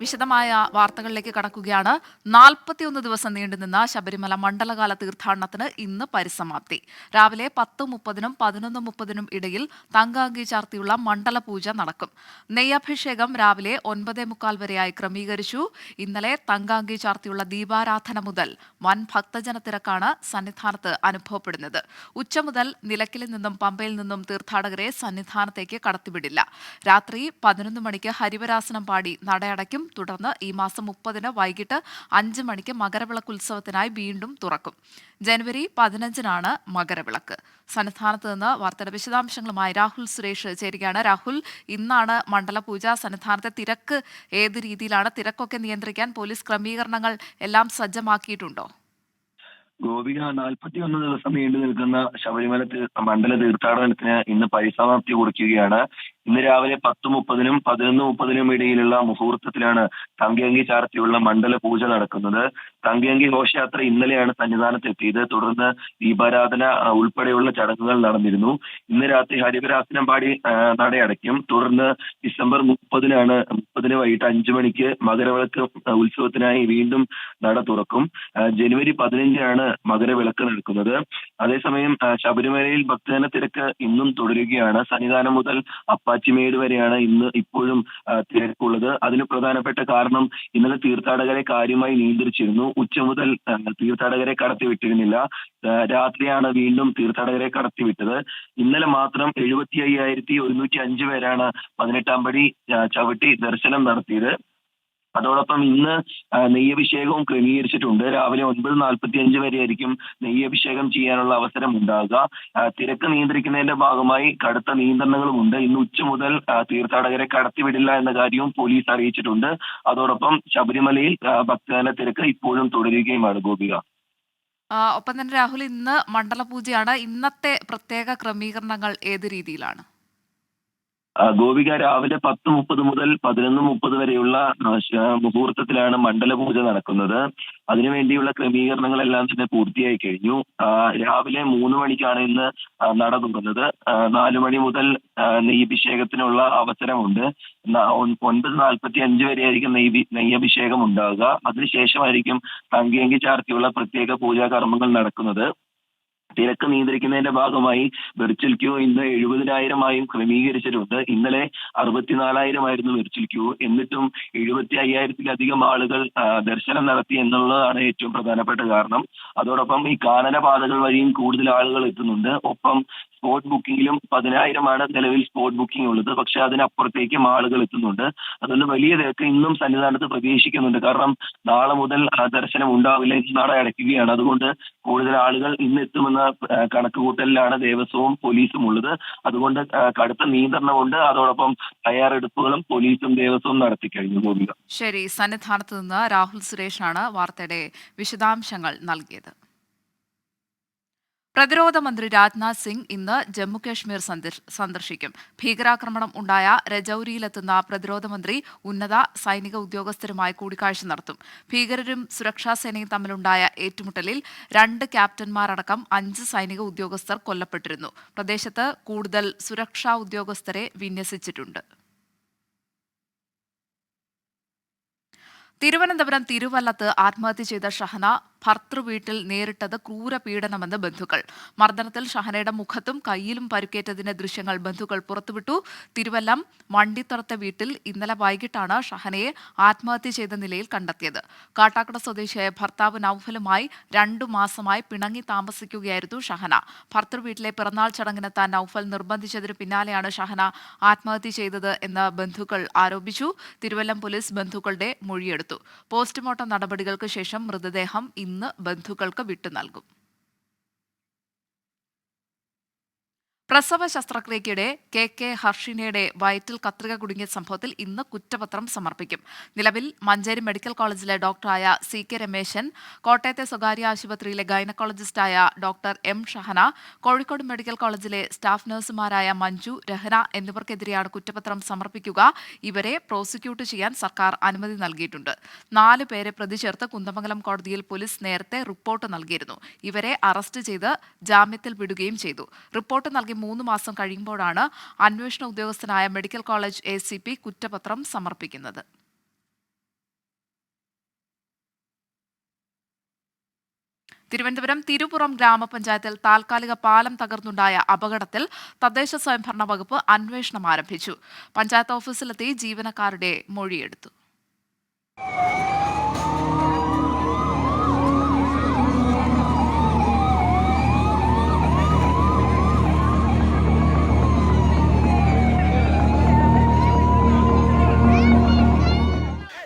വിശദമായ വാർത്തകളിലേക്ക് കടക്കുകയാണ്. 41 ദിവസം നീണ്ടുനിന്ന ശബരിമല മണ്ഡലകാല തീർത്ഥാടനത്തിന് ഇന്ന് പരിസമാപ്തി. രാവിലെ 10:30-നും 11:30-നും ഇടയിൽ തങ്കാങ്കി ചാർത്തിയുള്ള മണ്ഡലപൂജ നടക്കും. നെയ്യഭിഷേകം രാവിലെ 9:45 വരെയായി ക്രമീകരിച്ചു. ഇന്നലെ തങ്കാങ്കി ചാർത്തിയുള്ള ദീപാരാധന മുതൽ വൻ ഭക്തജന തിരക്കാണ് സന്നിധാനത്ത് അനുഭവപ്പെടുന്നത്. ഉച്ച മുതൽ നിലയ്ക്കലിൽ നിന്നും പമ്പയിൽ നിന്നും തീർത്ഥാടകരെ സന്നിധാനത്തേക്ക് കടത്തിവിടില്ല. രാത്രി 11 മണിക്ക് ഹരിവരാസനം പാടി നടയടയ്ക്കും. തുടർന്ന് ഈ മാസം 30-ന് വൈകിട്ട് 5 മണിക്ക് മകരവിളക്ക് ഉത്സവത്തിനായി വീണ്ടും തുറക്കും. ജനുവരി 15-നാണ് മകരവിളക്ക്. സന്നിധാനത്ത് നിന്ന് വാർത്തയുടെ വിശദാംശങ്ങളുമായി രാഹുൽ സുരേഷ് ചേരുകയാണ്. രാഹുൽ, ഇന്നാണ് മണ്ഡലപൂജ. സന്നിധാനത്തെ തിരക്ക് ഏത് രീതിയിലാണ്? തിരക്കൊക്കെ നിയന്ത്രിക്കാൻ പോലീസ് ക്രമീകരണങ്ങൾ എല്ലാം സജ്ജമാക്കിയിട്ടുണ്ടോ? ഗോപിക 41 ദിവസം നീണ്ടു നിൽക്കുന്ന ശബരിമല മണ്ഡല തീർത്ഥാടനത്തിന് ഇന്ന് പരിസമാപ്തി കുറിക്കുകയാണ്. ഇന്ന് രാവിലെ 10:30-നും 11:30-നും ഇടയിലുള്ള മുഹൂർത്തത്തിലാണ് തങ്കയങ്കി ചാർത്തിയുള്ള മണ്ഡല പൂജ നടക്കുന്നത്. തങ്കയങ്കി ഘോഷയാത്ര ഇന്നലെയാണ് സന്നിധാനത്തെത്തിയത്. തുടർന്ന് ദീപാരാധന ഉൾപ്പെടെയുള്ള ചടങ്ങുകൾ നടന്നിരുന്നു. ഇന്ന് രാത്രി ഹരിവരാസനം പാടി നടയടയ്ക്കും. തുടർന്ന് ഡിസംബർ 30-ന് വൈകിട്ട് 5 മണിക്ക് മകരവിളക്ക് ഉത്സവത്തിനായി വീണ്ടും നട തുറക്കും. ജനുവരി 15-നാണ് മകരവിളക്ക് നടക്കുന്നത്. അതേസമയം ശബരിമലയിൽ ഭക്തജന തിരക്ക് ഇന്നും തുടരുകയാണ്. സന്നിധാനം മുതൽ അപ്പാച്ചിമേട് വരെയാണ് ഇപ്പോഴും തിരക്കുള്ളത്. അതിന് പ്രധാനപ്പെട്ട കാരണം ഇന്നലെ തീർത്ഥാടകരെ കാര്യമായി നിയന്ത്രിച്ചിരുന്നു. ഉച്ച മുതൽ തീർത്ഥാടകരെ കടത്തിവിട്ടിരുന്നില്ല. രാത്രിയാണ് വീണ്ടും തീർത്ഥാടകരെ കടത്തിവിട്ടത്. ഇന്നലെ മാത്രം 75,105 പേരാണ് 18-ാം പടി ചവിട്ടി ദർശനം നടത്തിയത്. അതോടൊപ്പം ഇന്ന് നെയ്യഭിഷേകവും ക്രമീകരിച്ചിട്ടുണ്ട്. രാവിലെ 9:45 വരെയായിരിക്കും നെയ്യഭിഷേകം ചെയ്യാനുള്ള അവസരം ഉണ്ടാകുക. തിരക്ക് നിയന്ത്രിക്കുന്നതിന്റെ ഭാഗമായി കടുത്ത നിയന്ത്രണങ്ങളുമുണ്ട്. ഇന്ന് ഉച്ച മുതൽ തീർത്ഥാടകരെ കടത്തിവിടില്ല എന്ന കാര്യവും പോലീസ് അറിയിച്ചിട്ടുണ്ട്. അതോടൊപ്പം ശബരിമലയിൽ ഭക്തജന തിരക്ക് ഇപ്പോഴും തുടരുകയുമാണ് ഗോപിക. ഒപ്പം തന്നെ രാഹുൽ, ഇന്ന് മണ്ഡലപൂജയാണ്. ഇന്നത്തെ പ്രത്യേക ക്രമീകരണങ്ങൾ ഏത് രീതിയിലാണ്? ഗോപിക രാവിലെ 10:30 മുതൽ 11:30 വരെയുള്ള മുഹൂർത്തത്തിലാണ് മണ്ഡലപൂജ നടക്കുന്നത്. അതിനുവേണ്ടിയുള്ള ക്രമീകരണങ്ങളെല്ലാം തന്നെ പൂർത്തിയായി കഴിഞ്ഞു. രാവിലെ 3 മണിക്കാണ് ഇന്ന് നട തുറന്നത്. 4 മണി മുതൽ നെയ്യഭിഷേകത്തിനുള്ള അവസരമുണ്ട്. 9:45 വരെയായിരിക്കും നെയ്യഭിഷേകം ഉണ്ടാവുക. അതിനുശേഷമായിരിക്കും തങ്കയങ്കി ചാർത്തിയുള്ള പ്രത്യേക പൂജാ കർമ്മങ്ങൾ നടക്കുന്നത്. തിരക്ക് നിയന്ത്രിക്കുന്നതിന്റെ ഭാഗമായി വെർച്വൽ ക്യൂ ഇന്ന് 70,000-ആയും ക്രമീകരിച്ചിട്ടുണ്ട്. ഇന്നലെ 64,000 ആയിരുന്നു വെർച്വൽ ക്യൂ. എന്നിട്ടും 75,000-ലധികം ആളുകൾ ദർശനം നടത്തി എന്നുള്ളതാണ് ഏറ്റവും പ്രധാനപ്പെട്ട കാരണം. അതോടൊപ്പം ഈ കാനന പാതകൾ വഴിയും കൂടുതൽ ആളുകൾ എത്തുന്നുണ്ട്. ഒപ്പം സ്പോട്ട് ബുക്കിംഗിലും 10,000-ആണ് നിലവിൽ സ്പോട്ട് ബുക്കിംഗ് ഉള്ളത്. പക്ഷെ അതിനപ്പുറത്തേക്കും ആളുകൾ എത്തുന്നുണ്ട്. അതുകൊണ്ട് വലിയ തിരക്ക് ഇന്നും സന്നിധാനത്ത് പ്രതീക്ഷിക്കുന്നുണ്ട്. കാരണം നാളെ മുതൽ ദർശനം ഉണ്ടാവില്ല. ഇന്ന് നട അടയ്ക്കുകയാണ്. അതുകൊണ്ട് കൂടുതൽ ആളുകൾ ഇന്ന് എത്തുമെന്ന കണക്കുകൂട്ടലിലാണ് ദേവസ്വവും പോലീസും ഉള്ളത്. അതുകൊണ്ട് കടുത്ത നിയന്ത്രണമുണ്ട്. അതോടൊപ്പം തയ്യാറെടുപ്പുകളും പോലീസും ദേവസ്വവും നടത്തിക്കഴിഞ്ഞു. ഗോപിക. ശരി, സന്നിധാനത്ത് നിന്ന് രാഹുൽ സുരേഷാണ് വാർത്തയുടെ വിശദാംശങ്ങൾ നൽകിയത്. പ്രതിരോധ മന്ത്രി രാജ്നാഥ് സിംഗ് ഇന്ന് ജമ്മുകശ്മീർ സന്ദർശിക്കും. ഭീകരാക്രമണം ഉണ്ടായ രജൌരിയിലെത്തുന്ന പ്രതിരോധ മന്ത്രി ഉന്നത സൈനിക ഉദ്യോഗസ്ഥരുമായി കൂടിക്കാഴ്ച നടത്തും. ഭീകരരും സുരക്ഷാസേനയും തമ്മിലുണ്ടായ ഏറ്റുമുട്ടലിൽ 2 ക്യാപ്റ്റന്മാരടക്കം 5 സൈനിക ഉദ്യോഗസ്ഥർ കൊല്ലപ്പെട്ടിരുന്നു. പ്രദേശത്ത് കൂടുതൽ സുരക്ഷാ ഉദ്യോഗസ്ഥരെ വിന്യസിച്ചിട്ടുണ്ട്. തിരുവനന്തപുരം തിരുവല്ലത്ത് ആത്മഹത്യ ചെയ്ത ഷഹന ഭർതൃവീട്ടിൽ നേരിട്ടത് ക്രൂരപീഡനമെന്ന് ബന്ധുക്കൾ. മർദ്ദനത്തിൽ ഷഹനയുടെ മുഖത്തും കൈയിലും പരുക്കേറ്റതിന്റെ ദൃശ്യങ്ങൾ ബന്ധുക്കൾ പുറത്തുവിട്ടു. തിരുവല്ലം വണ്ടിത്തുറത്തെ വീട്ടിൽ ഇന്നലെ വൈകിട്ടാണ് ഷഹനയെ ആത്മഹത്യ ചെയ്ത നിലയിൽ കണ്ടെത്തിയത്. കാട്ടാക്കട സ്വദേശിയായ ഭർത്താവ് നൌഫലുമായി 2 മാസമായി പിണങ്ങി താമസിക്കുകയായിരുന്നു ഷഹന. ഭർതൃവീട്ടിലെ പിറന്നാൾ ചടങ്ങിനെത്താൻ നൌഫൽ നിർബന്ധിച്ചതിനു പിന്നാലെയാണ് ഷഹന ആത്മഹത്യ ചെയ്തത് എന്ന് ബന്ധുക്കൾ ആരോപിച്ചു. തിരുവല്ലം പോലീസ് ബന്ധുക്കളുടെ മൊഴിയെടുത്തു. പോസ്റ്റ്മോർട്ടം നടപടികൾക്ക് ശേഷം മൃതദേഹം ഇന്ന് ബന്ധുക്കൾക്ക് വിട്ടുനൽകും. പ്രസവ ശസ്ത്രക്രിയയ്ക്കിടെ കെ ഹർഷിനയുടെ വയറ്റിൽ കത്രിക കുടുങ്ങിയ സംഭവത്തിൽ ഇന്ന് കുറ്റപത്രം സമർപ്പിക്കും. നിലവിൽ മഞ്ചേരി മെഡിക്കൽ കോളേജിലെ ഡോക്ടറായ CK രമേശൻ, കോട്ടയത്തെ സ്വകാര്യ ആശുപത്രിയിലെ ഗൈനക്കോളജിസ്റ്റായ doctor M Shahana, Kozhikode medical കോളേജിലെ സ്റ്റാഫ് നഴ്സുമാരായ മഞ്ജു, രഹന എന്നിവർക്കെതിരെയാണ് കുറ്റപത്രം സമർപ്പിക്കുക. ഇവരെ പ്രോസിക്യൂട്ട് ചെയ്യാൻ സർക്കാർ അനുമതി നൽകിയിട്ടുണ്ട്. 4 പേരെ പ്രതി ചേർത്ത് കുന്ദമംഗലം കോടതിയിൽ പോലീസ് നേരത്തെ റിപ്പോർട്ട് നൽകിയിരുന്നു. ഇവരെ അറസ്റ്റ് ചെയ്ത് ജാമ്യത്തിൽ വിടുകയും ചെയ്തു. റിപ്പോർട്ട് നൽകി 3 മാസം കഴിയുമ്പോഴാണ് അന്വേഷണ ഉദ്യോഗസ്ഥനായ മെഡിക്കൽ കോളേജ് ACP കുറ്റപത്രം സമർപ്പിക്കുന്നത്. തിരുവനന്തപുരം തിരുപുറം ഗ്രാമപഞ്ചായത്തിൽ താൽക്കാലിക പാലം തകർന്നുണ്ടായ അപകടത്തിൽ തദ്ദേശ സ്വയംഭരണ വകുപ്പ് അന്വേഷണം ആരംഭിച്ചു. പഞ്ചായത്ത് ഓഫീസിലെത്തി ജീവനക്കാരുടെ മൊഴിയെടുത്തു.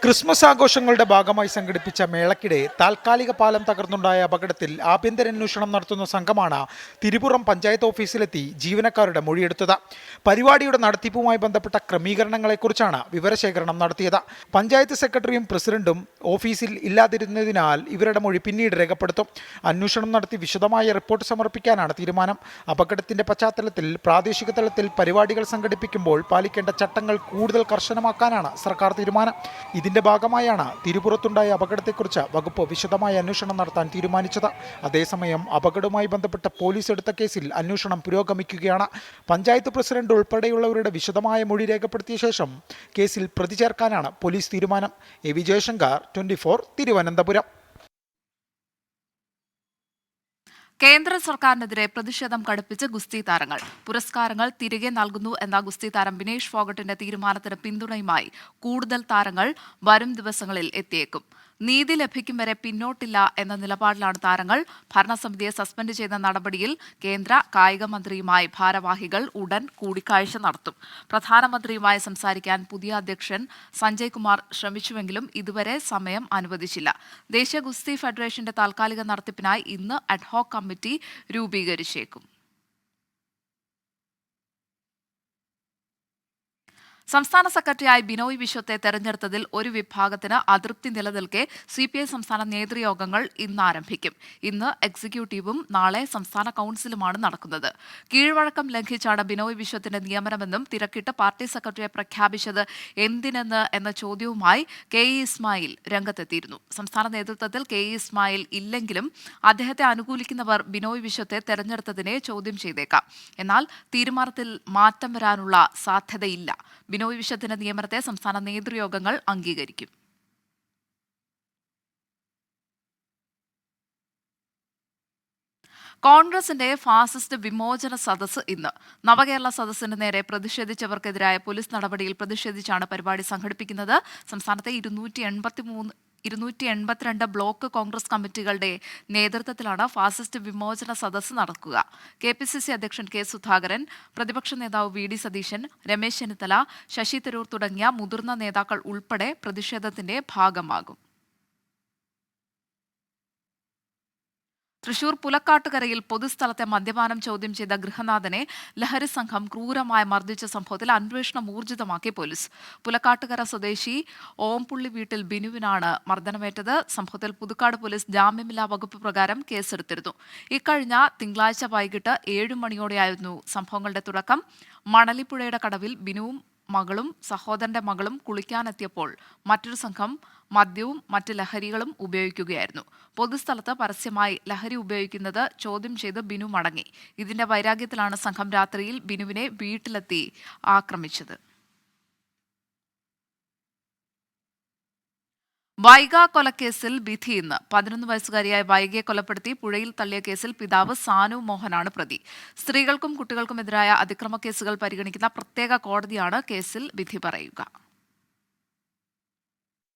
ക്രിസ്മസ് ആഘോഷങ്ങളുടെ ഭാഗമായി സംഘടിപ്പിച്ച മേളയ്ക്കിടെ താൽക്കാലിക പാലം തകർന്നുണ്ടായ അപകടത്തിൽ ആഭ്യന്തര അന്വേഷണം നടത്തുന്ന സംഘമാണ് തിരുപുറം പഞ്ചായത്ത് ഓഫീസിലെത്തി ജീവനക്കാരുടെ മൊഴിയെടുത്തത്. പരിപാടിയുടെ നടത്തിപ്പുമായി ബന്ധപ്പെട്ട ക്രമീകരണങ്ങളെക്കുറിച്ചാണ് വിവരശേഖരണം നടത്തിയത്. പഞ്ചായത്ത് സെക്രട്ടറിയും പ്രസിഡന്റും ഓഫീസിൽ ഇല്ലാതിരുന്നതിനാൽ ഇവരുടെ മൊഴി പിന്നീട് രേഖപ്പെടുത്തും. അന്വേഷണം നടത്തി വിശദമായ റിപ്പോർട്ട് സമർപ്പിക്കാനാണ് തീരുമാനം. അപകടത്തിന്റെ പശ്ചാത്തലത്തിൽ പ്രാദേശിക തലത്തിൽ പരിപാടികൾ സംഘടിപ്പിക്കുമ്പോൾ പാലിക്കേണ്ട ചട്ടങ്ങൾ കൂടുതൽ കർശനമാക്കാനാണ് സർക്കാർ തീരുമാനം. ഇതിന്റെ ഭാഗമായാണ് തിരുപുറത്തുണ്ടായ അപകടത്തെക്കുറിച്ച് വകുപ്പ് വിശദമായ അന്വേഷണം നടത്താൻ തീരുമാനിച്ചത്. അതേസമയം അപകടവുമായി ബന്ധപ്പെട്ട പോലീസ് എടുത്ത കേസിൽ അന്വേഷണം പുരോഗമിക്കുകയാണ്. പഞ്ചായത്ത് പ്രസിഡന്റ് ഉൾപ്പെടെയുള്ളവരുടെ വിശദമായ മൊഴി രേഖപ്പെടുത്തിയ ശേഷം കേസിൽ പ്രതി ചേർക്കാനാണ് പോലീസ് തീരുമാനം. A V Jayashankar, 24, Thiruvananthapuram. കേന്ദ്ര സർക്കാരിനെതിരെ പ്രതിഷേധം കടുപ്പിച്ച് ഗുസ്തി താരങ്ങൾ. പുരസ്കാരങ്ങൾ തിരികെ നൽകുന്നു എന്ന ഗുസ്തി താരം വിനേഷ് ഫോഗട്ടിന്റെ തീരുമാനത്തിന് പിന്തുണയുമായി കൂടുതൽ താരങ്ങൾ വരും ദിവസങ്ങളിൽ എത്തിയേക്കും. നീതി ലഭിക്കും വരെ പിന്നോട്ടില്ല എന്ന നിലപാടിലാണ് താരങ്ങൾ. ഭരണസമിതിയെ സസ്പെൻഡ് ചെയ്ത നടപടിയിൽ കേന്ദ്ര കായിക മന്ത്രിയുമായി ഭാരവാഹികൾ ഉടൻ കൂടിക്കാഴ്ച നടത്തും. പ്രധാനമന്ത്രിയുമായി സംസാരിക്കാൻ പുതിയ അധ്യക്ഷൻ സഞ്ജയ് കുമാർ ശ്രമിച്ചുവെങ്കിലും ഇതുവരെ സമയം അനുവദിച്ചില്ല. ദേശീയ ഗുസ്തി ഫെഡറേഷന്റെ താൽക്കാലിക നടത്തിപ്പിനായി ഇന്ന് അഡ്ഹോക് കമ്മിറ്റി രൂപീകരിച്ചേക്കും. സംസ്ഥാന സെക്രട്ടറിയായി ബിനോയ് വിശ്വത്തെ തെരഞ്ഞെടുത്തതിൽ ഒരു വിഭാഗത്തിന് അതൃപ്തി നിലനിൽക്കെ CPI സംസ്ഥാന നേതൃയോഗങ്ങൾ ഇന്ന് ആരംഭിക്കും. ഇന്ന് എക്സിക്യൂട്ടീവും നാളെ സംസ്ഥാന കൌൺസിലുമാണ് നടക്കുന്നത്. കീഴ്വഴക്കം ലംഘിച്ചാണ് ബിനോയ് വിശ്വത്തിന്റെ നിയമനമെന്നും തിരക്കിട്ട് പാർട്ടി സെക്രട്ടറിയെ പ്രഖ്യാപിച്ചത് എന്തിനെന്ന് എന്ന ചോദ്യവുമായി KE ഇസ്മായിൽ രംഗത്തെത്തിയിരുന്നു. സംസ്ഥാന നേതൃത്വത്തിൽ KE ഇസ്മായിൽ ഇല്ലെങ്കിലും അദ്ദേഹത്തെ അനുകൂലിക്കുന്നവർ ബിനോയ് വിശ്വത്തെ തെരഞ്ഞെടുത്തതിനെ ചോദ്യം ചെയ്തേക്കാം. എന്നാൽ തീരുമാനത്തിൽ മാറ്റം വരാനുള്ള സാധ്യതയില്ല. ബിനോയ് വിശ്വത്തിന്റെ നിയമനത്തെ സംസ്ഥാന നേതൃയോഗങ്ങൾ അംഗീകരിക്കും. കോൺഗ്രസിന്റെ ഫാസിസ്റ്റ് വിമോചന സദസ്സ് ഇന്ന്. നവകേരള സദസ്സിന് നേരെ പ്രതിഷേധിച്ചവർക്കെതിരായ പോലീസ് നടപടിയിൽ പ്രതിഷേധിച്ചാണ് പരിപാടി സംഘടിപ്പിക്കുന്നത്. സംസ്ഥാനത്തെ 282 ബ്ലോക്ക് കോൺഗ്രസ് കമ്മിറ്റികളുടെ നേതൃത്വത്തിലാണ് ഫാസിസ്റ്റ് വിമോചന സദസ്സ് നടക്കുക. KPCC അധ്യക്ഷൻ K സുധാകരൻ, പ്രതിപക്ഷ നേതാവ് VD സതീശൻ, രമേശ് ചെന്നിത്തല, ശശി തരൂർ തുടങ്ങിയ മുതിർന്ന നേതാക്കൾ ഉൾപ്പെടെ പ്രതിഷേധത്തിന്റെ ഭാഗമാകും. തൃശൂർ പുലക്കാട്ടുകരയിൽ പൊതുസ്ഥലത്തെ മദ്യപാനം ചോദ്യം ചെയ്ത ഗൃഹനാഥനെ ലഹരി സംഘം ക്രൂരമായി മർദ്ദിച്ച സംഭവത്തിൽ അന്വേഷണം ഊർജിതമാക്കി പോലീസ്. പുലക്കാട്ടുകര സ്വദേശി ഓംപുള്ളി വീട്ടിൽ ബിനുവിനാണ് മർദ്ദനമേറ്റത്. സംഭവത്തിൽ പുതുക്കാട് പോലീസ് ജാമ്യമില്ലാ വകുപ്പ് പ്രകാരം കേസെടുത്തിരുന്നു. ഇക്കഴിഞ്ഞ തിങ്കളാഴ്ച വൈകിട്ട് 7 മണിയോടെയായിരുന്നു സംഭവങ്ങളുടെ തുടക്കം. മണലിപ്പുഴയുടെ കടവിൽ ബിനുവും മകളും സഹോദരന്റെ മകളും കുളിക്കാനെത്തിയപ്പോൾ മറ്റൊരു സംഘം മദ്യവും മറ്റ് ലഹരികളും ഉപയോഗിക്കുകയായിരുന്നു. പൊതുസ്ഥലത്ത് പരസ്യമായി ലഹരി ഉപയോഗിക്കുന്നത് ചോദ്യം ചെയ്ത് ബിനു മടങ്ങി. ഇതിന്റെ വൈരാഗ്യത്തിലാണ് സംഘം രാത്രിയിൽ ബിനുവിനെ വീട്ടിലെത്തി ആക്രമിച്ചത്. വൈഗ കൊലക്കേസിൽ വിധി ഇന്ന്. 11 വയസ്സുകാരിയായ വൈഗയെ കൊലപ്പെടുത്തി പുഴയിൽ തള്ളിയ കേസിൽ പിതാവ് സാനു മോഹനാണ് പ്രതി. സ്ത്രീകൾക്കും കുട്ടികൾക്കുമെതിരായ അതിക്രമ കേസുകൾ പരിഗണിക്കുന്ന പ്രത്യേക കോടതിയാണ് കേസിൽ വിധി പറയുക.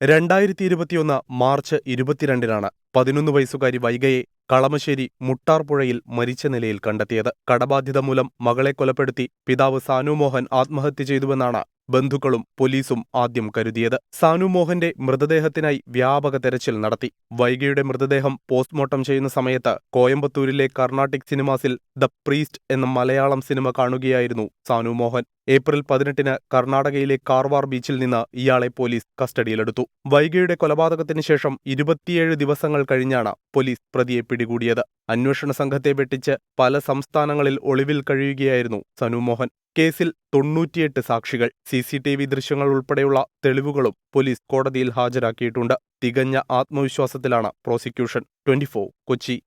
2021 മാർച്ച് 22-നാണ് 11 വയസ്സുകാരി വൈഗയെ കളമശ്ശേരി മുട്ടാർപുഴയിൽ മരിച്ച നിലയിൽ കണ്ടെത്തിയത്. കടബാധ്യത മൂലം മകളെ കൊലപ്പെടുത്തി പിതാവ് സാനു മോഹൻ ആത്മഹത്യ ചെയ്തുവെന്നാണ് ബന്ധുക്കളും പോലീസും ആദ്യം കരുതിയത്. സാനു മോഹന്റെ മൃതദേഹത്തിനായി വ്യാപക തെരച്ചിൽ നടത്തി. വൈഗയുടെ മൃതദേഹം പോസ്റ്റ്മോർട്ടം ചെയ്യുന്ന സമയത്ത് കോയമ്പത്തൂരിലെ കർണാട്ടിക് സിനിമാസിൽ ദ പ്രീസ്റ്റ് എന്ന മലയാളം സിനിമ കാണുകയായിരുന്നു സാനു മോഹൻ. ഏപ്രിൽ 18-ന് കർണാടകയിലെ കാർവാർ ബീച്ചിൽ നിന്ന് ഇയാളെ പോലീസ് കസ്റ്റഡിയിലെടുത്തു. വൈഗയുടെ കൊലപാതകത്തിന് ശേഷം 27 ദിവസങ്ങൾ കഴിഞ്ഞാണ് പോലീസ് പ്രതിയെ പിടികൂടിയത്. അന്വേഷണ സംഘത്തെ വെട്ടിച്ച് പല സംസ്ഥാനങ്ങളിൽ ഒളിവിൽ കഴിയുകയായിരുന്നു സനു മോഹൻ. കേസിൽ 98 സാക്ഷികൾ, CCTV ദൃശ്യങ്ങൾ ഉൾപ്പെടെയുള്ള തെളിവുകളും പോലീസ് കോടതിയിൽ ഹാജരാക്കിയിട്ടുണ്ട്. തികഞ്ഞ ആത്മവിശ്വാസത്തിലാണ് പ്രോസിക്യൂഷൻ. 24, കൊച്ചി.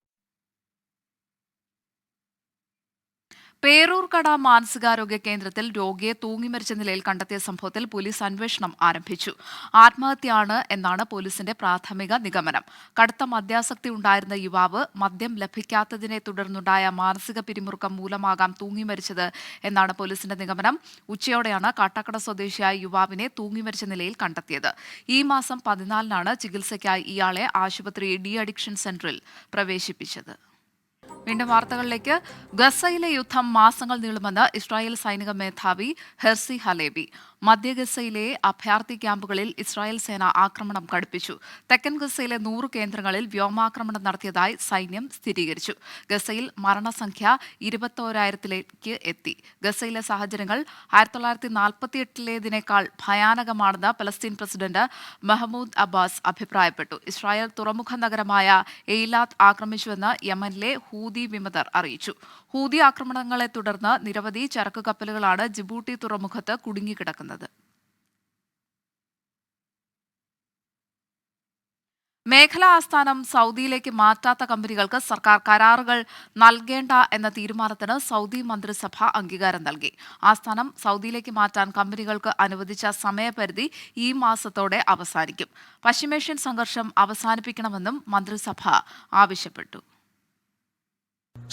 പേരൂർക്കട മാനസികാരോഗ്യ കേന്ദ്രത്തിൽ രോഗിയെ തൂങ്ങിമരിച്ച നിലയിൽ കണ്ടെത്തിയ സംഭവത്തിൽ പോലീസ് അന്വേഷണം ആരംഭിച്ചു. ആത്മഹത്യയാണ് എന്നാണ് പോലീസിന്റെ പ്രാഥമിക നിഗമനം. കടുത്ത മദ്യാസക്തി ഉണ്ടായിരുന്ന യുവാവ് മദ്യം ലഭിക്കാത്തതിനെ തുടർന്നുണ്ടായ മാനസിക പിരിമുറുക്കം മൂലമാകാം തൂങ്ങിമരിച്ചത് എന്നാണ് പോലീസിന്റെ നിഗമനം. ഉച്ചയോടെയാണ് കാട്ടാക്കട സ്വദേശിയായ യുവാവിനെ തൂങ്ങിമരിച്ച നിലയിൽ കണ്ടെത്തിയത്. ഈ മാസം 14-നാണ് ചികിത്സയ്ക്കായി ഇയാളെ ആശുപത്രി ഡി അഡിക്ഷൻ സെന്ററിൽ പ്രവേശിപ്പിച്ചത്. വീണ്ടും വാർത്തകളിലേക്ക്. ഗസയിലെ യുദ്ധം മാസങ്ങൾ നീളുമെന്ന് ഇസ്രായേൽ സൈനിക മേധാവി ഹെർസി ഹലേബി. മധ്യ ഗസയിലെ അഭയാർത്ഥി ക്യാമ്പുകളിൽ ഇസ്രായേൽ സേന ആക്രമണം കടുപ്പിച്ചു. തെക്കൻ ഗസയിലെ 100 കേന്ദ്രങ്ങളിൽ വ്യോമാക്രമണം നടത്തിയതായി സൈന്യം സ്ഥിരീകരിച്ചു. ഗസയിൽ മരണസംഖ്യ 21,000-ലേക്ക് എത്തി. ഗസയിലെ സാഹചര്യങ്ങൾ 1948-ലേതിനേക്കാൾ ഭയാനകമാണെന്ന് പലസ്തീൻ പ്രസിഡന്റ് മഹ്മൂദ് അബ്ബാസ് അഭിപ്രായപ്പെട്ടു. ഇസ്രായേൽ തുറമുഖ നഗരമായ എയ്ലാത്ത് ആക്രമിച്ചുവെന്ന് യമനിലെ ഹൂതി വിമതർ അറിയിച്ചു. ഹൂതി ആക്രമണങ്ങളെ തുടർന്ന് നിരവധി ചരക്ക് കപ്പലുകളാണ് ജിബൂട്ടി തുറമുഖത്ത് കുടുങ്ങിക്കിടക്കുന്നത്. മേഖലാ ആസ്ഥാനം സൗദിയിലേക്ക് മാറ്റാത്ത കമ്പനികൾക്ക് സർക്കാർ കരാറുകൾ നൽകേണ്ട എന്ന തീരുമാനത്തിന് സൗദി മന്ത്രിസഭ അംഗീകാരം നൽകി. ആസ്ഥാനം സൗദിയിലേക്ക് മാറ്റാൻ കമ്പനികൾക്ക് അനുവദിച്ച സമയപരിധി ഈ മാസത്തോടെ അവസാനിക്കും. പശ്ചിമേഷ്യൻ സംഘർഷം അവസാനിപ്പിക്കണമെന്നും മന്ത്രിസഭ ആവശ്യപ്പെട്ടു.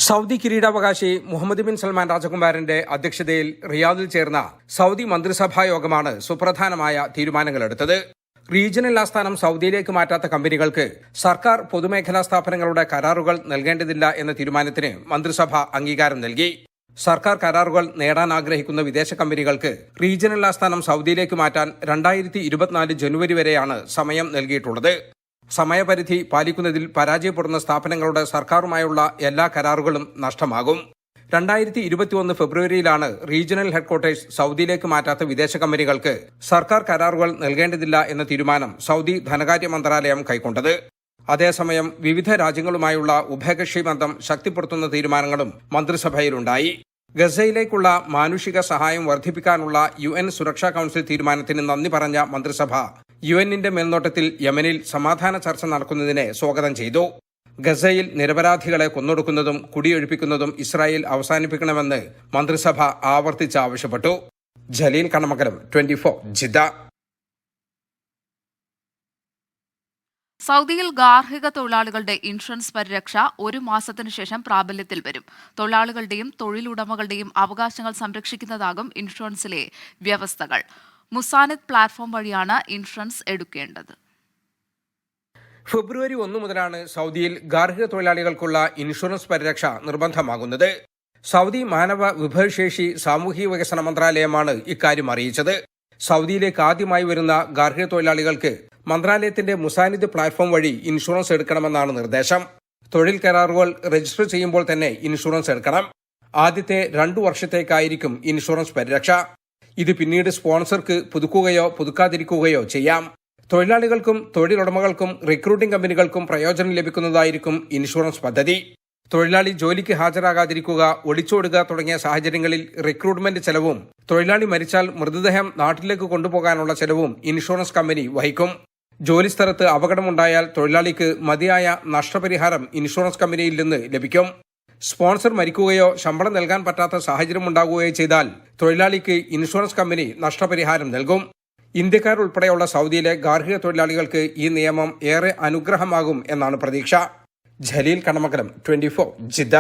സൗദി കിരീടാവകാശി മുഹമ്മദ് ബിൻ സൽമാൻ രാജകുമാരന്റെ അധ്യക്ഷതയിൽ റിയാദിൽ ചേർന്ന സൗദി മന്ത്രിസഭാ യോഗമാണ് സുപ്രധാനമായ തീരുമാനങ്ങളെടുത്തത്. റീജിയണൽ ആസ്ഥാനം സൗദിയിലേക്ക് മാറ്റാത്ത കമ്പനികൾക്ക് സർക്കാർ പൊതുമേഖലാ സ്ഥാപനങ്ങളുടെ കരാറുകൾ നൽകേണ്ടതില്ല എന്ന തീരുമാനത്തിന് മന്ത്രിസഭ അംഗീകാരം നൽകി. സർക്കാർ കരാറുകൾ നേടാൻ ആഗ്രഹിക്കുന്ന വിദേശ കമ്പനികൾക്ക് റീജിയണൽ ആസ്ഥാനം സൗദിയിലേക്ക് മാറ്റാൻ 2024 ജനുവരി വരെയാണ് സമയം നൽകിയിട്ടുള്ളത്. സമയപരിധി പാലിക്കുന്നതിൽ പരാജയപ്പെടുന്ന സ്ഥാപനങ്ങളുടെ സർക്കാരുമായുള്ള എല്ലാ കരാറുകളും നഷ്ടമാകും. 2021 ഫെബ്രുവരിയിലാണ് റീജിയണൽ ഹെഡ്ക്വാർട്ടേഴ്സ് സൗദിയിലേക്ക് മാറ്റാത്ത വിദേശ കമ്പനികൾക്ക് സർക്കാർ കരാറുകൾ നൽകേണ്ടതില്ല എന്ന തീരുമാനം സൗദി ധനകാര്യ മന്ത്രാലയം കൈക്കൊണ്ടത്. അതേസമയം വിവിധ രാജ്യങ്ങളുമായുള്ള ഉഭയകക്ഷി ബന്ധം ശക്തിപ്പെടുത്തുന്ന തീരുമാനങ്ങളും മന്ത്രിസഭയിലുണ്ടായി. ഗസയിലേക്കുള്ള മാനുഷിക സഹായം വർദ്ധിപ്പിക്കാനുള്ള UN സുരക്ഷാ കൌൺസിൽ തീരുമാനത്തിന് നന്ദി പറഞ്ഞ മന്ത്രിസഭ UNന്റെ മേൽനോട്ടത്തിൽ യമനിൽ സമാധാന ചർച്ച നടക്കുന്നതിനെ സ്വാഗതം ചെയ്തു. ഗസയിൽ നിരപരാധികളെ കൊന്നൊടുക്കുന്നതും കുടിയൊഴിപ്പിക്കുന്നതും ഇസ്രായേൽ അവസാനിപ്പിക്കണമെന്ന് മന്ത്രിസഭ ആവർത്തിച്ച് ആവശ്യപ്പെട്ടു. ജലീൽ കണമകലം, 24 ജിദ്ദ. സൗദിയിൽ ഗാർഹിക തൊഴിലാളികളുടെ ഇൻഷുറൻസ് പരിരക്ഷ 1 മാസത്തിനു ശേഷം പ്രാബല്യത്തിൽ വരും. തൊഴിലാളികളുടെയും തൊഴിലുടമകളുടെയും അവകാശങ്ങൾ സംരക്ഷിക്കുന്നതാകും ഇൻഷുറൻസിലെ വ്യവസ്ഥകൾ. മുസാനിദ് പ്ലാറ്റ്ഫോം വഴിയാണ് ഇൻഷുറൻസ് എടുക്കേണ്ടത്. ഫെബ്രുവരി 1 മുതലാണ് സൗദിയിൽ ഗാർഹിക തൊഴിലാളികൾക്കുള്ള ഇൻഷുറൻസ് പരിരക്ഷ നിർബന്ധമാകുന്നത്. സൗദി മാനവ വിഭവശേഷി സാമൂഹിക വികസന മന്ത്രാലയമാണ് ഇക്കാര്യം അറിയിച്ചത്. സൗദിയിലേക്ക് ആദ്യമായി വരുന്ന ഗാർഹിക തൊഴിലാളികൾക്ക് മന്ത്രാലയത്തിന്റെ മുസാനിദ് പ്ലാറ്റ്ഫോം വഴി ഇൻഷുറൻസ് എടുക്കണമെന്നാണ് നിർദ്ദേശം. തൊഴിൽ കരാറുകൾ രജിസ്റ്റർ ചെയ്യുമ്പോൾ തന്നെ ഇൻഷുറൻസ് എടുക്കണം. ആദ്യത്തെ 2 വർഷത്തേക്കായിരിക്കും ഇൻഷുറൻസ് പരിരക്ഷ. ഇത് പിന്നീട് സ്പോൺസർക്ക് പുതുക്കുകയോ പുതുക്കാതിരിക്കുകയോ ചെയ്യാം. തൊഴിലാളികൾക്കും തൊഴിലുടമകൾക്കും റിക്രൂട്ടിംഗ് കമ്പനികൾക്കും പ്രയോജനം ലഭിക്കുന്നതായിരിക്കും ഇൻഷുറൻസ് പദ്ധതി. തൊഴിലാളി ജോലിക്ക് ഹാജരാകാതിരിക്കുക, ഒളിച്ചോടുക തുടങ്ങിയ സാഹചര്യങ്ങളിൽ റിക്രൂട്ട്മെന്റ് ചെലവും തൊഴിലാളി മരിച്ചാൽ മൃതദേഹം നാട്ടിലേക്ക് കൊണ്ടുപോകാനുള്ള ചെലവും ഇൻഷുറൻസ് കമ്പനി വഹിക്കും. ജോലിസ്ഥലത്ത് അപകടമുണ്ടായാൽ തൊഴിലാളിക്ക് മതിയായ നഷ്ടപരിഹാരം ഇൻഷുറൻസ് കമ്പനിയിൽ നിന്ന് ലഭിക്കും. സ്പോൺസർ മരിക്കുകയോ ശമ്പളം നൽകാൻ പറ്റാത്ത സാഹചര്യമുണ്ടാകുകയോ ചെയ്താൽ തൊഴിലാളിക്ക് ഇൻഷുറൻസ് കമ്പനി നഷ്ടപരിഹാരം നൽകും. ഇന്ത്യക്കാരുൾപ്പെടെയുള്ള സൗദിയിലെ ഗാർഹിക തൊഴിലാളികൾക്ക് ഈ നിയമം ഏറെ അനുഗ്രഹമാകും എന്നാണ് പ്രതീക്ഷ. ജലീൽ കണമകലം, 24 ജിദ്ദ.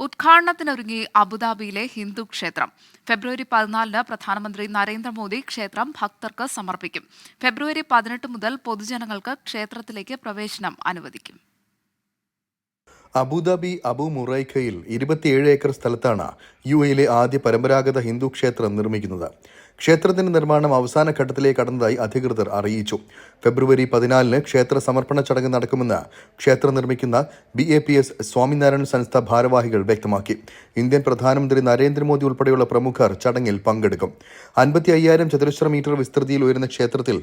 ഉദ്ഘാടനത്തിനൊരുങ്ങി അബുദാബിയിലെ ഹിന്ദു ക്ഷേത്രം. ഫെബ്രുവരി 14-ന് പ്രധാനമന്ത്രി നരേന്ദ്രമോദി ക്ഷേത്രം ഭക്തർക്ക് സമർപ്പിക്കും. ഫെബ്രുവരി 18 മുതൽ പൊതുജനങ്ങൾക്ക് ക്ഷേത്രത്തിലേക്ക് പ്രവേശനം അനുവദിക്കും. അബുദാബി അബു മുറൈഖയിൽ 27 ഏക്കർ സ്ഥലത്താണ് UAE-യിലെ ആദ്യ പരമ്പരാഗത ഹിന്ദു ക്ഷേത്രം നിർമ്മിക്കുന്നത്. ക്ഷേത്രത്തിന്റെ നിർമ്മാണം അവസാന ഘട്ടത്തിലേക്ക് കടന്നതായി അധികൃതർ അറിയിച്ചു. ഫെബ്രുവരി 14-ന് ക്ഷേത്ര സമർപ്പണ ചടങ്ങ് നടക്കുമെന്ന് ക്ഷേത്രം നിർമ്മിക്കുന്ന BAPS സ്വാമിനാരായൺ സംസ്ഥ ഭാരവാഹികൾ വ്യക്തമാക്കി. ഇന്ത്യൻ പ്രധാനമന്ത്രി നരേന്ദ്രമോദി ഉൾപ്പെടെയുള്ള പ്രമുഖർ ചടങ്ങിൽ പങ്കെടുക്കും. 55,000 ചതുരശ്ര മീറ്റർ വിസ്തൃതിയിൽ ഉയരുന്ന ക്ഷേത്രത്തിൽ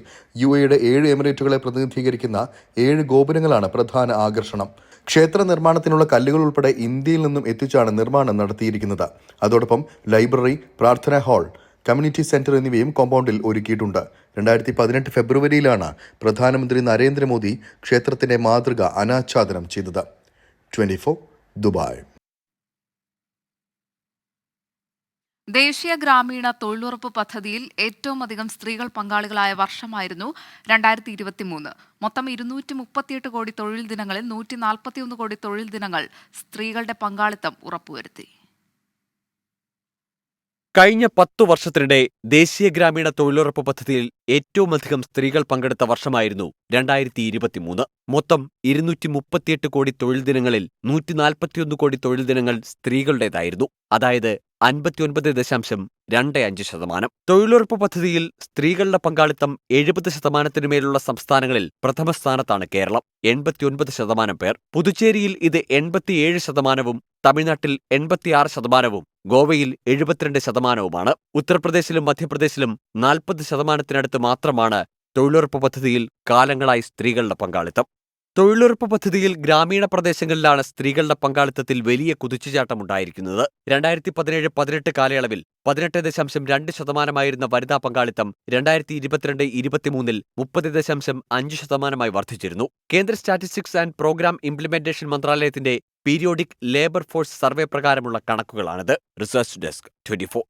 UAE-യുടെ 7 എമിറേറ്റുകളെ പ്രതിനിധീകരിക്കുന്ന 7 ഗോപുരങ്ങളാണ് പ്രധാന ആകർഷണം. ക്ഷേത്ര നിർമ്മാണത്തിനുള്ള കല്ലുകൾ ഉൾപ്പെടെ ഇന്ത്യയിൽ നിന്നും എത്തിച്ചാണ് നിർമ്മാണം നടത്തിയിരിക്കുന്നത്. അതോടൊപ്പം ലൈബ്രറി, പ്രാർത്ഥനാ ഹാൾ, കമ്മ്യൂണിറ്റി സെന്റർ എന്നിവയും കോമ്പൗണ്ടിൽ ഒരുക്കിയിട്ടുണ്ട്. 2018 ഫെബ്രുവരിയിലാണ് പ്രധാനമന്ത്രി നരേന്ദ്രമോദി ക്ഷേത്രത്തിന്റെ മാതൃക അനാച്ഛാദനം ചെയ്തത്. 24 ദുബായ്. ദേശീയ ഗ്രാമീണ തൊഴിലുറപ്പ് പദ്ധതിയിൽ ഏറ്റവും അധികം സ്ത്രീകൾ പങ്കാളികളായ വർഷമായിരുന്നു 2023. മൊത്തം 238 കോടി തൊഴിൽ ദിനങ്ങളിൽ 141 കോടി തൊഴിൽ ദിനങ്ങൾ സ്ത്രീകളുടെ പങ്കാളിത്തം ഉറപ്പുവരുത്തി. കഴിഞ്ഞ 10 വർഷത്തിനിടെ ദേശീയ ഗ്രാമീണ തൊഴിലുറപ്പ് പദ്ധതിയിൽ ഏറ്റവുമധികം സ്ത്രീകൾ പങ്കെടുത്ത വർഷമായിരുന്നു 2023. മൊത്തം 238 കോടി തൊഴിൽ ദിനങ്ങളിൽ 141 കോടി തൊഴിൽ ദിനങ്ങൾ സ്ത്രീകളുടേതായിരുന്നു. അതായത് 59.25%. തൊഴിലുറപ്പ് പദ്ധതിയിൽ സ്ത്രീകളുടെ പങ്കാളിത്തം 70% മേലുള്ള സംസ്ഥാനങ്ങളിൽ പ്രഥമ സ്ഥാനത്താണ് കേരളം, 89% പേർ. പുതുച്ചേരിയിൽ ഇത് 87%, തമിഴ്നാട്ടിൽ 86%, ഗോവയിൽ 72%. ഉത്തർപ്രദേശിലും മധ്യപ്രദേശിലും 40%-നടുത്ത് മാത്രമാണ് തൊഴിലുറപ്പ് പദ്ധതിയിൽ കാലങ്ങളായി സ്ത്രീകളുടെ പങ്കാളിത്തം. തൊഴിലുറപ്പ് പദ്ധതിയിൽ ഗ്രാമീണ പ്രദേശങ്ങളിലാണ് സ്ത്രീകളുടെ പങ്കാളിത്തത്തിൽ വലിയ കുതിച്ചുചാട്ടമുണ്ടായിരിക്കുന്നത്. 2017-18 കാലയളവിൽ 18.2% വനിതാ പങ്കാളിത്തം 2022-23 30.5% വർദ്ധിച്ചിരുന്നു. കേന്ദ്ര സ്റ്റാറ്റിസ്റ്റിക്സ് ആൻഡ് പ്രോഗ്രാം ഇംപ്ലിമെന്റേഷൻ മന്ത്രാലയത്തിന്റെ പീരിയോഡിക് ലേബർ ഫോഴ്സ് സർവേ പ്രകാരമുള്ള കണക്കുകളാണിത്. Research desk 24.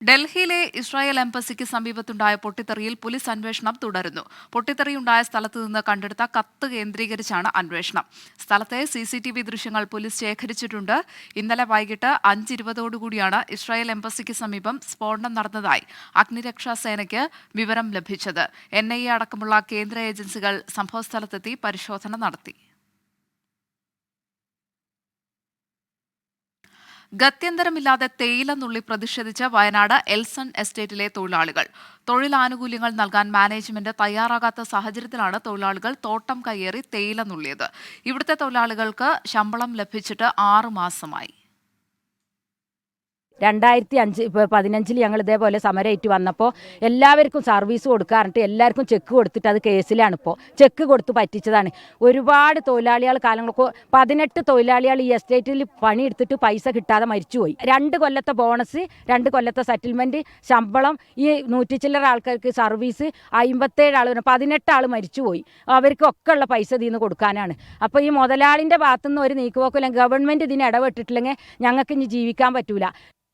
ഡൽഹിയിലെ ഇസ്രായേൽ എംബസിക്ക് സമീപത്തുണ്ടായ പൊട്ടിത്തെറിയിൽ പോലീസ് അന്വേഷണം തുടരുന്നു. പൊട്ടിത്തെറിയുണ്ടായ സ്ഥലത്ത് നിന്ന് കണ്ടെടുത്ത കത്ത് കേന്ദ്രീകരിച്ചാണ് അന്വേഷണം. സ്ഥലത്തെ CCTV ദൃശ്യങ്ങൾ പോലീസ് ശേഖരിച്ചിട്ടുണ്ട്. ഇന്നലെ വൈകിട്ട് 5:20 ഇസ്രായേൽ എംബസിക്ക് സമീപം സ്ഫോടനം നടന്നതായി അഗ്നിരക്ഷാ സേനയ്ക്ക് വിവരം ലഭിച്ചത്. NIA അടക്കമുള്ള കേന്ദ്ര ഏജൻസികൾ സംഭവസ്ഥലത്തെത്തി പരിശോധന നടത്തി. ഗത്യന്തരമില്ലാതെ തേയില നുള്ളി പ്രതിഷേധിച്ച് വയനാട് എൽസൺ എസ്റ്റേറ്റിലെ തൊഴിലാളികൾ. തൊഴിലാനുകൂല്യങ്ങൾ നൽകാൻ മാനേജ്മെന്റ് തയ്യാറാകാത്ത സാഹചര്യത്തിലാണ് തൊഴിലാളികൾ തോട്ടം കയ്യേറി തേയില നുള്ളിയത്. ഇവിടുത്തെ തൊഴിലാളികൾക്ക് ശമ്പളം ലഭിച്ചിട്ട് 6 മാസമായി. 2015 ഞങ്ങൾ ഇതേപോലെ സമരമായിട്ട് വന്നപ്പോൾ എല്ലാവർക്കും സർവീസ് കൊടുക്കാറുണ്ട്. എല്ലാവർക്കും ചെക്ക് കൊടുത്തിട്ട് അത് കേസിലാണ്. ഇപ്പോൾ ചെക്ക് കൊടുത്ത് പറ്റിച്ചതാണ്. ഒരുപാട് തൊഴിലാളികൾ കാലങ്ങൾക്ക് 18 തൊഴിലാളികൾ ഈ എസ്റ്റേറ്റിൽ പണിയെടുത്തിട്ട് പൈസ കിട്ടാതെ മരിച്ചുപോയി. 2 കൊല്ലത്തെ ബോണസ്, 2 കൊല്ലത്തെ സെറ്റിൽമെൻറ്റ്, ശമ്പളം, ഈ 100 ചില്ലറ ആൾക്കാർക്ക് സർവീസ്, 57 ആൾ, 18 ആൾ മരിച്ചുപോയി. അവർക്കൊക്കെ ഉള്ള പൈസ ഇതിന്ന് കൊടുക്കാനാണ്. അപ്പോൾ ഈ മുതലാളിൻ്റെ ഭാഗത്തുനിന്ന് ഒരു നീക്കുപോക്കില്ല. ഗവൺമെൻറ് ഇതിന് ഇടപെട്ടിട്ടില്ലെങ്കിൽ ഞങ്ങൾക്ക് ഇനി ജീവിക്കാൻ പറ്റൂല.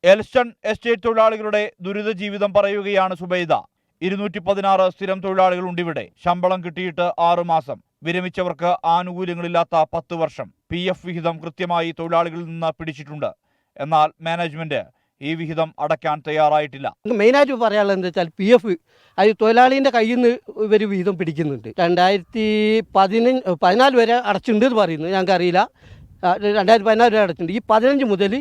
എൽസ്റ്റൺ എസ്റ്റേറ്റ് തൊഴിലാളികളുടെ ദുരിത ജീവിതം പറയുകയാണ് സുബൈദ. 216 സ്ഥിരം തൊഴിലാളികളുണ്ട് ഇവിടെ. ശമ്പളം കിട്ടിയിട്ട് 6 മാസം. വിരമിച്ചവർക്ക് ആനുകൂല്യങ്ങളില്ലാത്ത 10 വർഷം. PF വിഹിതം കൃത്യമായി തൊഴിലാളികളിൽ നിന്ന് പിടിച്ചിട്ടുണ്ട്. എന്നാൽ മാനേജ്മെന്റ് ഈ വിഹിതം അടയ്ക്കാൻ തയ്യാറായിട്ടില്ല. മെയിനായിട്ട് പറയാനുള്ളത് എന്താ വെച്ചാൽ PF അത് തൊഴിലാളീൻ്റെ കയ്യിൽ നിന്ന് ഇവർ വിഹിതം പിടിക്കുന്നുണ്ട്. 2014 വരെ അടച്ചിട്ടുണ്ട് എന്ന് പറയുന്നു. ഞങ്ങൾക്കറിയില്ല. 2014 വരെ അടച്ചിട്ടുണ്ട്. ഈ 15 മുതൽ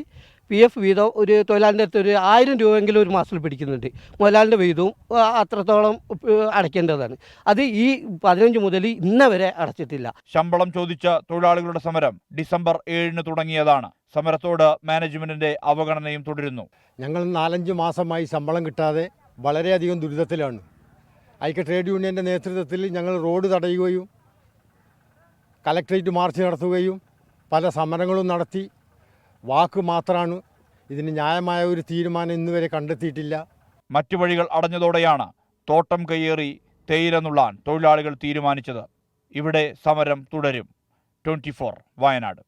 PF വീതം ഒരു തൊഴിലാളിൻ്റെ അടുത്ത് ഒരു 1000 രൂപയെങ്കിലും ഒരു മാസത്തിൽ പിടിക്കുന്നുണ്ട്. മുതലാളിൻ്റെ വീതവും അത്രത്തോളം അടയ്ക്കേണ്ടതാണ്. അത് ഈ 15 മുതൽ ഇന്ന് വരെ അടച്ചിട്ടില്ല. ശമ്പളം ചോദിച്ച തൊഴിലാളികളുടെ സമരം ഡിസംബർ 7 തുടങ്ങിയതാണ്. സമരത്തോട് മാനേജ്മെന്റിന്റെ അവഗണനയും തുടരുന്നു. ഞങ്ങൾ 4-5 മാസമായി ശമ്പളം കിട്ടാതെ വളരെയധികം ദുരിതത്തിലാണ്. ഐക്യ ട്രേഡ് യൂണിയൻ്റെ നേതൃത്വത്തിൽ ഞങ്ങൾ റോഡ് തടയുകയും കലക്ട്രേറ്റ് മാർച്ച് നടത്തുകയും പല സമരങ്ങളും നടത്തി. വാക്ക് മാത്രമാണ്. ഇതിന് ന്യായമായ ഒരു തീരുമാനം ഇന്നുവരെ കണ്ടെത്തിയിട്ടില്ല. മറ്റു വഴികൾ അടഞ്ഞതോടെയാണ് തോട്ടം കയ്യേറി തേയില നുള്ളാൻ തൊഴിലാളികൾ തീരുമാനിച്ചത്. ഇവിടെ സമരം തുടരും. 24 വയനാട്.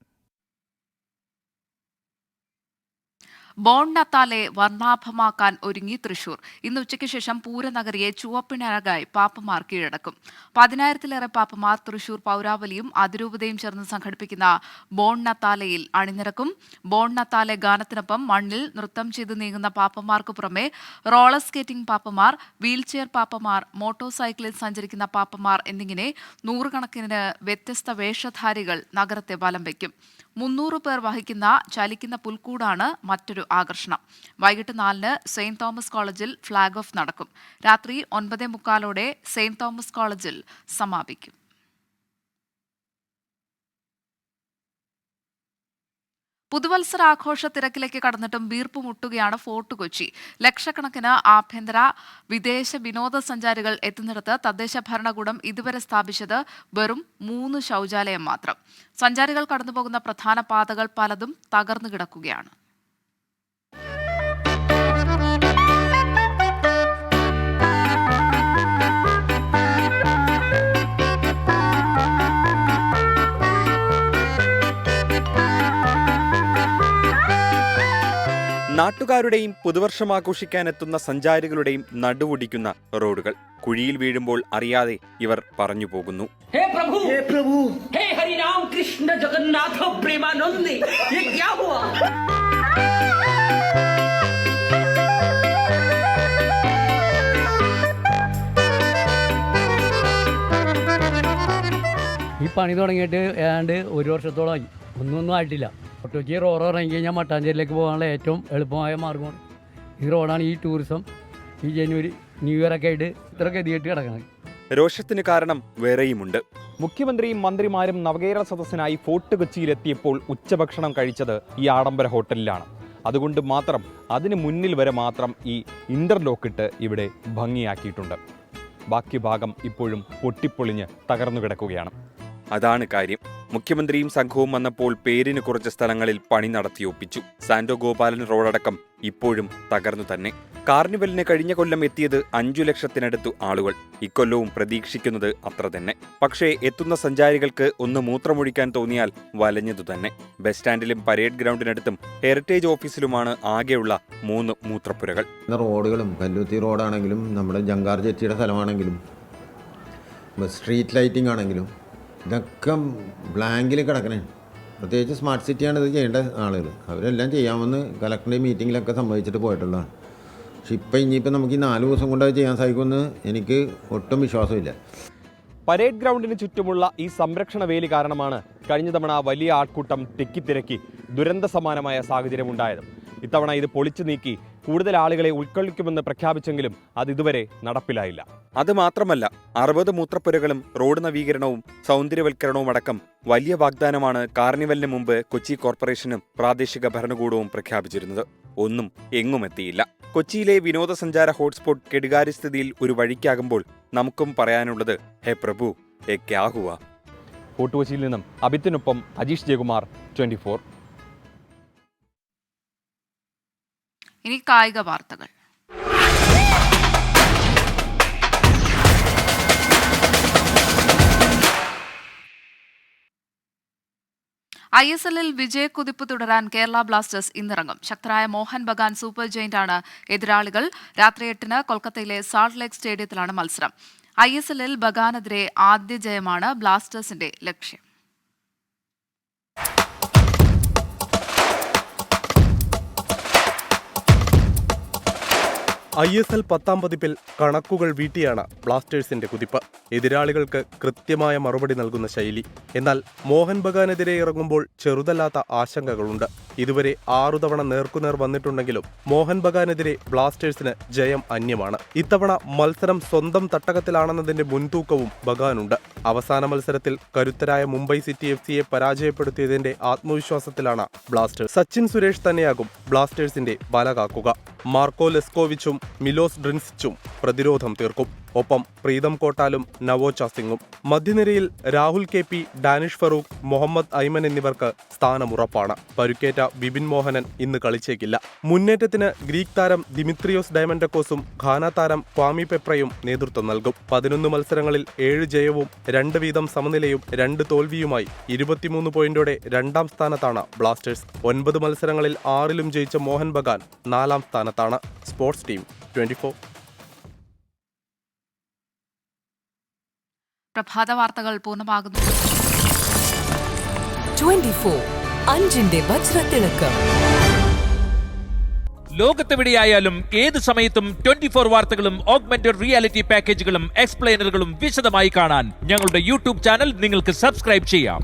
ബോൺ നത്താലെ വർണ്ണാഭമാക്കാൻ ഒരുങ്ങി തൃശൂർ. ഇന്ന് ഉച്ചയ്ക്ക് ശേഷം പൂരനഗരിയെ ചുവപ്പിനഴകായി പാപ്പമാർ കീഴടക്കും. 10,000-ലേറെ പാപ്പമാർ തൃശൂർ പൗരാവലിയും അതിരൂപതയും ചേർന്ന് സംഘടിപ്പിക്കുന്ന ബോൺ നത്താലയിൽ അണിനിരക്കും. ബോൺ നത്താലെ ഗാനത്തിനൊപ്പം മണ്ണിൽ നൃത്തം ചെയ്ത് നീങ്ങുന്ന പാപ്പമാർക്ക് പുറമെ റോളർ സ്കേറ്റിംഗ് പാപ്പമാർ, വീൽചെയർ പാപ്പമാർ, മോട്ടോർ സൈക്കിളിൽ സഞ്ചരിക്കുന്ന പാപ്പമാർ എന്നിങ്ങനെ 100 കണക്കിന് വ്യത്യസ്ത വേഷധാരികൾ നഗരത്തെ വലം വയ്ക്കും. 300 പേർ വഹിക്കുന്ന ചലിക്കുന്ന പുൽക്കൂടാണ് മറ്റൊരു ആകർഷണം. വൈകിട്ട് 4-ന് സെയിന്റ് തോമസ് കോളേജിൽ ഫ്ളാഗ് ഓഫ് നടക്കും. രാത്രി 9:45 സെയിന്റ് തോമസ് കോളേജിൽ സമാപിക്കും. പുതുവത്സരാഘോഷ തിരക്കിലേക്ക് കടന്നിട്ടും വീർപ്പുമുട്ടുകയാണ് ഫോർട്ട് കൊച്ചി. ലക്ഷക്കണക്കിന് ആഭ്യന്തര വിദേശ വിനോദസഞ്ചാരികൾ എത്തുന്നിടത്ത് തദ്ദേശ ഭരണകൂടം ഇതുവരെ സ്ഥാപിച്ചത് വെറും 3 ശൗചാലയം മാത്രം. സഞ്ചാരികൾ കടന്നുപോകുന്ന പ്രധാന പാതകൾ പലതും തകർന്നു കിടക്കുകയാണ്. വിരുന്നുകാരുടെയും പുതുവർഷം ആഘോഷിക്കാനെത്തുന്ന സഞ്ചാരികളുടെയും നടുവൊടിക്കുന്ന റോഡുകൾ. കുഴിയിൽ വീഴുമ്പോൾ അറിയാതെ ഇവർ പറഞ്ഞു പോകുന്നു. हे प्रभु, हे हरि राम कृष्ण जगन्नाथ प्रेमानंद, ये क्या हुआ? ഈ പണി തുടങ്ങിയിട്ട് ഏതാണ്ട് 1 വർഷത്തോളമായി. ഒന്നും ആയിട്ടില്ല. ഒട്ടോച്ചി റോഡ് ഇറങ്ങി കഴിഞ്ഞാൽ മട്ടാഞ്ചേരിയിലേക്ക് പോകാനുള്ള ഏറ്റവും എളുപ്പമായ മാർഗ്ഗമാണ് ഈ റോഡാണ്. ഈ ടൂറിസം ഈ ജനുവരി ന്യൂ ഇയർ ഒക്കെ ആയിട്ട് ഇത്ര ഗതികെട്ട് കിടക്കണം. രോഷത്തിന് കാരണം വേറെയുമുണ്ട്. മുഖ്യമന്ത്രിയും മന്ത്രിമാരും നവകേരള സദസ്സിനായി ഫോർട്ട് കൊച്ചിയിലെത്തിയപ്പോൾ ഉച്ചഭക്ഷണം കഴിച്ചത് ഈ ആഡംബര ഹോട്ടലിലാണ്. അതുകൊണ്ട് മാത്രം അതിന് മുന്നിൽ വരെ മാത്രം ഈ ഇന്റർലോക്ക് ഇട്ട് ഇവിടെ ഭംഗിയാക്കിയിട്ടുണ്ട്. ബാക്കി ഭാഗം ഇപ്പോഴും പൊട്ടിപ്പൊളിഞ്ഞ് തകർന്നു കിടക്കുകയാണ്. അതാണ് കാര്യം. മുഖ്യമന്ത്രിയും സംഘവും വന്നപ്പോൾ പേരിന് കുറച്ച് സ്ഥലങ്ങളിൽ പണി നടത്തിയൊപ്പിച്ചു. സാന്റോ ഗോപാലൻ റോഡടക്കം ഇപ്പോഴും തകർന്നു തന്നെ. കാർണിവലിന് കഴിഞ്ഞ കൊല്ലം എത്തിയത് 5 ലക്ഷത്തിനടുത്തു ആളുകൾ. ഇക്കൊല്ലവും പ്രതീക്ഷിക്കുന്നത് അത്ര തന്നെ. പക്ഷേ എത്തുന്ന സഞ്ചാരികൾക്ക് ഒന്ന് മൂത്രമൊഴിക്കാൻ തോന്നിയാൽ വലഞ്ഞതു തന്നെ. ബസ് സ്റ്റാൻഡിലും പരേഡ് ഗ്രൗണ്ടിനടുത്തും ഹെറിറ്റേജ് ഓഫീസിലുമാണ് ആകെയുള്ള 3 മൂത്രപ്പുരകൾ. റോഡുകളും കല്ലുത്തി റോഡാണെങ്കിലും നമ്മുടെ ജങ്കാർ ജെറ്റിയുടെ സ്ഥലമാണെങ്കിലും സ്ട്രീറ്റ് ലൈറ്റിംഗ് ആണെങ്കിലും ഇതൊക്കെ ബ്ലാങ്കിൽ കിടക്കണേ. പ്രത്യേകിച്ച് സ്മാർട്ട് സിറ്റിയാണ് ഇത് ചെയ്യേണ്ട ആളുകൾ. അവരെല്ലാം ചെയ്യാമെന്ന് കലക്ടറുടെ മീറ്റിങ്ങിലൊക്കെ സമ്മതിച്ചിട്ട് പോയിട്ടുള്ളതാണ്. പക്ഷെ ഇനിയിപ്പോൾ നമുക്ക് ഈ 4 ദിവസം കൊണ്ട് അത് ചെയ്യാൻ സാധിക്കുമെന്ന് എനിക്ക് ഒട്ടും വിശ്വാസമില്ല. പരേഡ് ഗ്രൗണ്ടിന് ചുറ്റുമുള്ള ഈ സംരക്ഷണ വേലി കാരണമാണ് കഴിഞ്ഞ തവണ വലിയ ആൾക്കൂട്ടം തിക്കിത്തിരക്കി ദുരന്ത സമാനമായ സാഹചര്യമുണ്ടായത്. ഇത്തവണ ഇത് പൊളിച്ചു നീക്കി കൂടുതൽ ആളുകളെ ഉൾക്കൊള്ളിക്കുമെന്ന് പ്രഖ്യാപിച്ചെങ്കിലും അത് ഇതുവരെ നടപ്പിലായില്ല. അത് മാത്രമല്ല, 60 മൂത്രപ്പുരകളും റോഡ് നവീകരണവും സൗന്ദര്യവൽക്കരണവും അടക്കം വലിയ വാഗ്ദാനമാണ് കാർണിവലിന് മുമ്പ് കൊച്ചി കോർപ്പറേഷനും പ്രാദേശിക ഭരണകൂടവും പ്രഖ്യാപിച്ചിരുന്നത്. ഒന്നും എങ്ങുമെത്തിയില്ല. കൊച്ചിയിലെ വിനോദസഞ്ചാര ഹോട്ട്സ്പോട്ട് കെടുകാര്യസ്ഥിതിയിൽ ഒരു വഴിക്കാകുമ്പോൾ നമുക്കും പറയാനുള്ളത് ഹേ പ്രഭു, ഹേ ക്യാ ഹുവാ. ഫോർട്ട് കൊച്ചിയിൽ നിന്നും അബിത്തിനൊപ്പം അജീഷ് ജയകുമാർ, 24. ഇനി കായിക വാർത്തകൾ. ISLൽ വിജയക്കുതിപ്പ് തുടരാൻ കേരള ബ്ലാസ്റ്റേഴ്സ് ഇന്നിറങ്ങും. ശക്തരായ മോഹൻ ബഗാൻ സൂപ്പർ ജയന്റാണ് എതിരാളികൾ. രാത്രി 8-ന് കൊൽക്കത്തയിലെ സാൾട്ട് ലേക്ക് സ്റ്റേഡിയത്തിലാണ് മത്സരം. ISLൽ ബഗാനെതിരെ ആദ്യ ജയമാണ് ബ്ലാസ്റ്റേഴ്സിന്റെ ലക്ഷ്യം. ISL 10ാം പതിപ്പിൽ കണക്കുകൾ വീട്ടിയാണ് ബ്ലാസ്റ്റേഴ്സിന്റെ കുതിപ്പ്. എതിരാളികൾക്ക് കൃത്യമായ മറുപടി നൽകുന്ന ശൈലി. എന്നാൽ മോഹൻ ബഗാനെതിരെ ഇറങ്ങുമ്പോൾ ചെറുതല്ലാത്ത ആശങ്കകളുണ്ട്. ഇതുവരെ 6 തവണ നേർക്കുനേർ വന്നിട്ടുണ്ടെങ്കിലും മോഹൻ ബഗാനെതിരെ ബ്ലാസ്റ്റേഴ്സിന് ജയം അന്യമാണ്. ഇത്തവണ മത്സരം സ്വന്തം തട്ടകത്തിലാണെന്നതിന്റെ മുൻതൂക്കവും ബഗാനുണ്ട്. അവസാന മത്സരത്തിൽ കരുത്തരായ മുംബൈ സിറ്റി FCയെ പരാജയപ്പെടുത്തിയതിന്റെ ആത്മവിശ്വാസത്തിലാണ് ബ്ലാസ്റ്റേഴ്സ്. സച്ചിൻ സുരേഷ് തന്നെയാകും ബ്ലാസ്റ്റേഴ്സിന്റെ ബല കാക്കുക. മാർക്കോ ലെസ്കോവിച്ചും മിലോസ് ഡ്രിൻസിച്ചും പ്രതിരോധം തീർക്കും. ഒപ്പം പ്രീതം കോട്ടാലും നവോച്ച സിംഗും. മധ്യനിരയിൽ രാഹുൽ KP, ഡാനിഷ് ഫറൂഖ്, മുഹമ്മദ് ഐമൻ എന്നിവർക്ക് സ്ഥാനമുറപ്പാണ്. പരുക്കേറ്റ ബിബിൻ മോഹനൻ ഇന്ന് കളിച്ചേക്കില്ല. മുന്നേറ്റത്തിന് ഗ്രീക്ക് താരം ദിമിത്രിയോസ് ഡയമൻഡക്കോസും ഘാന താരം ക്വാമി പെപ്രയും നേതൃത്വം നൽകും. 11 മത്സരങ്ങളിൽ 7 ജയവും 2 വീതം സമനിലയും 2 തോൽവിയുമായി 23 പോയിന്റോടെ 2ാം സ്ഥാനത്താണ് ബ്ലാസ്റ്റേഴ്സ്. 9 മത്സരങ്ങളിൽ 6ലും ജയിച്ച മോഹൻ ബഗാൻ 4ാം സ്ഥാനത്താണ്. Sports team, 24. പ്രഭാത വാർത്തകൾ പൂർണ്ണമാകുന്നു. 24 5ന്റെ വജ്രത്തിളക്കം. ലോകത്തെവിടെയായാലും ഏത് സമയത്തും 24 വാർത്തകളും ഓഗ്മെന്റഡ് റിയാലിറ്റി പാക്കേജുകളും എക്സ്പ്ലെയിനറുകളും വിശദമായി കാണാൻ ഞങ്ങളുടെ യൂട്യൂബ് ചാനൽ നിങ്ങൾക്ക് സബ്സ്ക്രൈബ് ചെയ്യാം.